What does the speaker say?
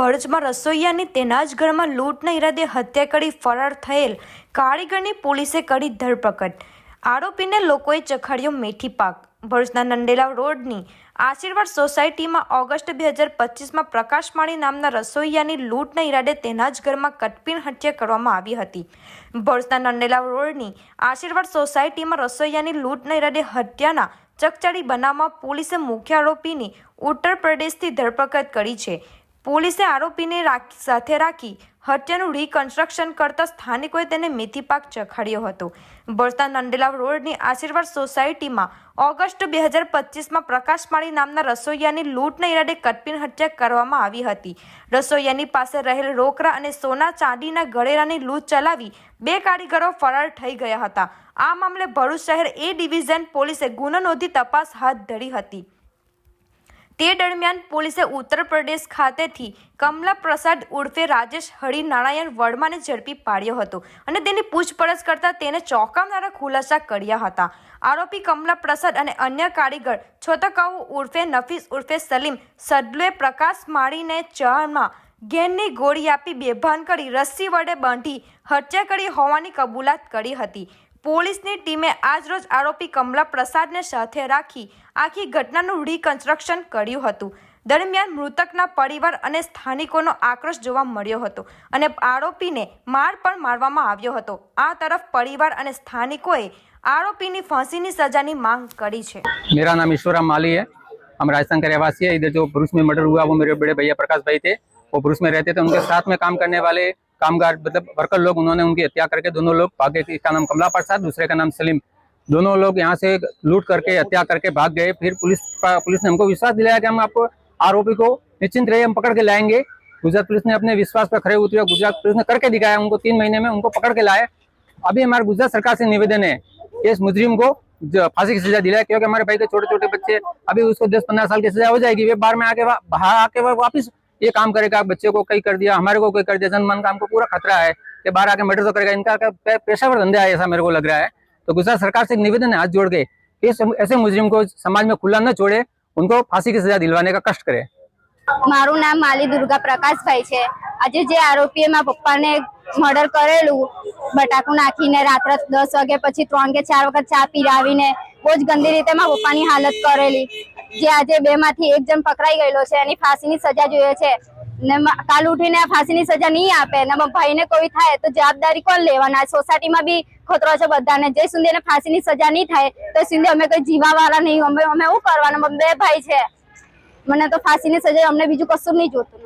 ભરૂચમાં રસોઈયાની તેના જ ઘરમાં લૂંટના ઈરાદે હત્યા કરી ફરાર થયેલ કારીગરની પોલીસે કરી ધરપકડ। આરોપીને લોકોએ ચખાડ્યો મેથી પાક। ભરૂચના નંદેલા રોડની આશીર્વાદ સોસાયટીમાં ઓગસ્ટ 2025માં પ્રકાશ માળી નામના રસોઈયાની લૂંટના ઈરાદે તેના જ ઘરમાં કટપીણ હત્યા કરવામાં આવી હતી। ભરૂચના નંદેલા રોડની આશીર્વાદ સોસાયટીમાં રસોઈયાની લૂંટના ઈરાદે હત્યાના ચકચારી બનાવમાં પોલીસે મુખ્ય આરોપીની ઉત્તર પ્રદેશથી ધરપકડ કરી છે। પોલીસે આરોપીને સાથે રાખી હત્યાનું રિકન્સ્ટ્રક્શન કરતા સ્થાનિકોએ તેને મેથી પાક ચખાડ્યો હતો। ભરૂચના નંદેલા રોડની આશીર્વાદ સોસાયટીમાં ઓગસ્ટ 2025માં પ્રકાશ માળી નામના રસોઈયાની લૂંટના ઈરાદે કટપીણ હત્યા કરવામાં આવી હતી। રસોઈયાની પાસે રહેલ રોકડા અને સોના ચાંદીના ગળેરાની લૂંટ ચલાવી 2 કારીગરો ફરાર થઈ ગયા હતા। આ મામલે ભરૂચ શહેર એ ડિવિઝન પોલીસે ગુનો નોંધી તપાસ હાથ ધરી હતી। તે દરમિયાન પોલીસે ઉત્તર પ્રદેશ ખાતેથી કમલા પ્રસાદ ઉર્ફે રાજેશ હરિનારાયણ વર્માને ઝડપી પાડ્યો હતો અને તેની પૂછપરછ કરતા તેને ચોંકાવનારા ખુલાસા કર્યા હતા। આરોપી કમલા પ્રસાદ અને અન્ય કારીગર છોતકાઉ ઉર્ફે નફીસ ઉર્ફે સલીમ સદલુએ પ્રકાશ માળીને ચામાં ગેનની ગોળી આપી બેભાન કરી રસ્સી વડે બાંધી હત્યા કરી હોવાની કબૂલાત કરી હતી। પોલીસની ટીમે આજરોજ આરોપી કમલા પ્રસાદને સાથે રાખી આખી ઘટનાનું રિકન્સ્ટ્રક્શન કર્યું હતું। દરમિયાન મૃતકના પરિવાર અને સ્થાનિકોનો આક્રોશ જોવા મળ્યો હતો અને આરોપીને માર પણ મારવામાં આવ્યો હતો। આ તરફ પરિવાર અને સ્થાનિકોએ आरोपी फांसी की सजा की मांग करी है। मेरा नाम ईश्वराम माली है। हम राजस्थान के रहवासी है। इधर जो भरूच में मर्डर हुआ वो मेरे बड़े भैया प्रकाश भाई थे। वो भरूच में रहते थे। उनके साथ में काम करने वाले कामगार मतलब वर्कर लोग उन्होंने उनकी हत्या करके दोनों लोग भागे। इसका नाम कमला प्रसाद, दूसरे का नाम सलीम। दोनों लोग यहाँ से लूट करके हत्या करके भाग गए। फिर पुलिस ने हमको विश्वास दिलाया कि हम आपको आरोपी को निश्चिंत रहिए, हम पकड़ के लाएंगे। गुजरात पुलिस ने अपने विश्वास पर खड़े उतरे। गुजरात पुलिस ने करके दिखाया। उनको 3 महीने में उनको पकड़ के लाए। अभी हमारे गुजरात सरकार से निवेदन है कि इस मुजरिम को फांसी की सजा दिलाए, क्योंकि हमारे भाई के छोटे छोटे बच्चे अभी उसको 10-15 साल की सजा हो जाएगी। वे बाहर में आके वापिस ये काम करेगा। बच्चे को कई कर दिया, हमारे को कोई कर दिया, जनमान का हमको पूरा खतरा है कि बाहर आके मर्डर तो करेगा। इनका पेशेवर धंधा है, ऐसा मेरे को लग रहा है। तो गुजरात सरकार से निवेदन है हाथ जोड़ के कि ऐसे मुजरिम को समाज में खुला न छोड़े, उनको फांसी की सजा दिलवाने का कष्ट करे। मारू नाम माली दुर्गा प्रकाश भाई है। आज जे आरोपी मारा पप्पा ने मर्डर करेलू बटाकू नाखीने रात्रे 10 वागे पछी 3 के 4 वखत चा पीरावीने बहुत गंदी रीते मारा पप्पा की हालत करेली। जे आज 2 मांथी 1 जण पकड़ाई गयेलो छे। एनी फांसी की सजा जोईए छे ने काल उठीने फांसी की सजा नहीं आपे ने भाई ने कोई थाय तो जवाबदारी कोण लेवाना। सोसायटी में भी खतरो छे बधाने। जे सुधी ने फांसी की सजा नहीं थाय तो सुधी अमे कोई जीवावाळा नहीं। अमे शुं करवानुं? 2 भाई छे। मने तो फांसी की सजा अमने बीजू कशुं नहीं जोतुं।